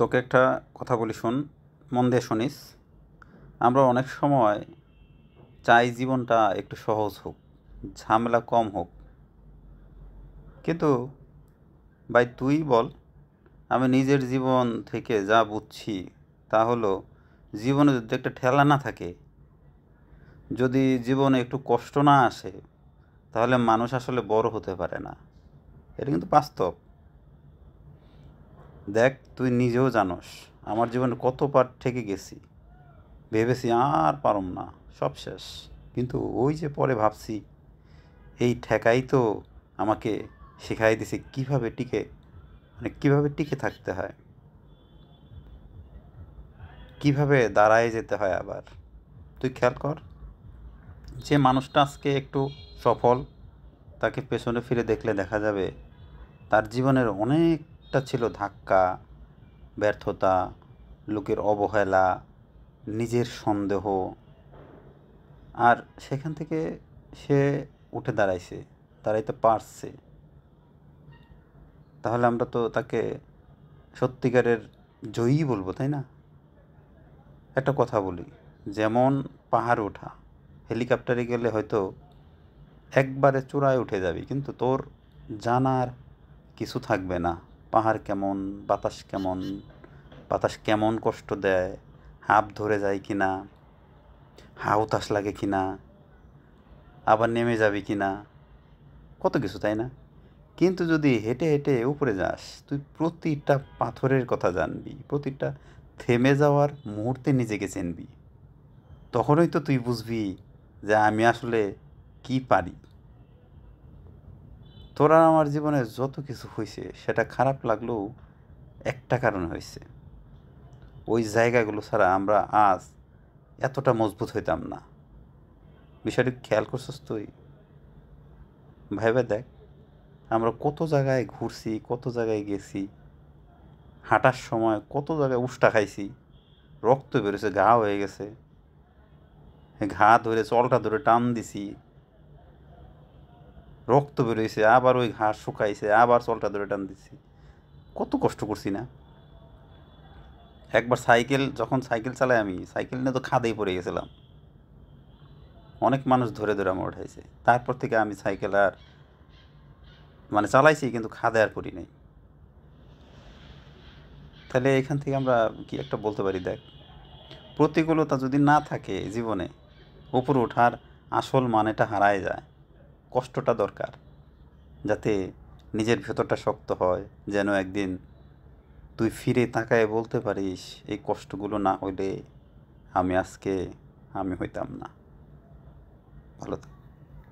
তোকে একটা কথা বলি, শোন, মন দিয়ে শুনিস। আমরা অনেক সময় চাই জীবনটা একটু সহজ হোক, ঝামেলা কম হোক। কিন্তু ভাই তুই বল, আমি নিজের জীবন থেকে যা বুঝছি তা হলো, জীবনে যদি একটা ঠেলা না থাকে, যদি জীবনে একটু কষ্ট না আসে, তাহলে মানুষ আসলে বড় হতে পারে না। এটা কিন্তু বাস্তব। দেখ, তুই নিজেও জানোস আমার জীবনে কতবার ঠেকে গেছি, ভেবেছি আর পারুম না, সব শেষ। কিন্তু ওই যে পরে ভাবছি, এই ঠেকাই তো আমাকে শেখাই দিছে কীভাবে টিকে, মানে কীভাবে টিকে থাকতে হয়, কীভাবে দাঁড়ায় যেতে হয়। আবার তুই খেয়াল কর, যে মানুষটা আজকে একটু সফল, তাকে পেছনে ফিরে দেখলে দেখা যাবে তার জীবনের অনেকটা ছিল ধাক্কা, ব্যর্থতা, লোকের অবহেলা, নিজের সন্দেহ। আর সেখান থেকে সে উঠে দাঁড়াইছে, দাঁড়াইতে পারছে। তাহলে আমরা তো তাকে সত্যিকারের জয়ী বলবো, তাই না? একটা কথা বলি, যেমন পাহাড় ওঠা, হেলিকপ্টারে গেলে হয়তো একবারে চূড়ায় উঠে যাবি, কিন্তু তোর জানার কিছু থাকবে না। পাহাড় কেমন, বাতাস কেমন, বাতাস কেমন কষ্ট দেয়, হাঁপ ধরে যায় কি না, হাউতাস লাগে কি না, আবার নেমে যাবি কি না, কত কিছু, তাই না? কিন্তু যদি হেঁটে হেঁটে উপরে যাস, তুই প্রতিটা পাথরের কথা জানবি, প্রতিটা থেমে যাওয়ার মুহূর্তে নিজেকে চিনবি। তখনই তো তুই বুঝবি যে আমি আসলে কি পারি। তোরা আমার জীবনে যত কিছু হয়েছে, সেটা খারাপ লাগলেও একটা কারণ হয়েছে, ওই জায়গাগুলো ছাড়া আমরা আজ এতটা মজবুত হইতাম না। বিষয়টি খেয়াল করছিস তুই? ভাইবা দেখ, আমরা কত জায়গায় ঘুরছি, কত জায়গায় গেছি, হাঁটার সময় কত জায়গায় উষ্টা খাইছি, রক্ত বেরোছে, ঘা হয়ে গেছে, ঘা ধরে চলটা ধরে টান দিছি, রক্ত বেরোইছে, আবার ওই ঘা শুকাইছে, আবার চলটা ধরে টান দিছি, কত কষ্ট করছি না? একবার যখন সাইকেল চালাই, আমি সাইকেল নিয়ে তো খাদেই পড়ে গেছিলাম, অনেক মানুষ ধরে ধরে আমার উঠাইছে। তারপর থেকে আমি সাইকেল আর মানে চালাইছি, কিন্তু খাদে আর পড়ি নাই। তাহলে এখান থেকে আমরা কি একটা বলতে পারি, দেখ, প্রতিকূলতা যদি না থাকে জীবনে, উপরে ওঠার আসল মানেটা হারায় যায়। কষ্টটা দরকার, যাতে নিজের ভেতরটা শক্ত হয়, যেন একদিন তুই ফিরে তাকায় বলতে পারিস, এই কষ্টগুলো না হইলে আমি আজকে আমি হইতাম না। ভালো থাক।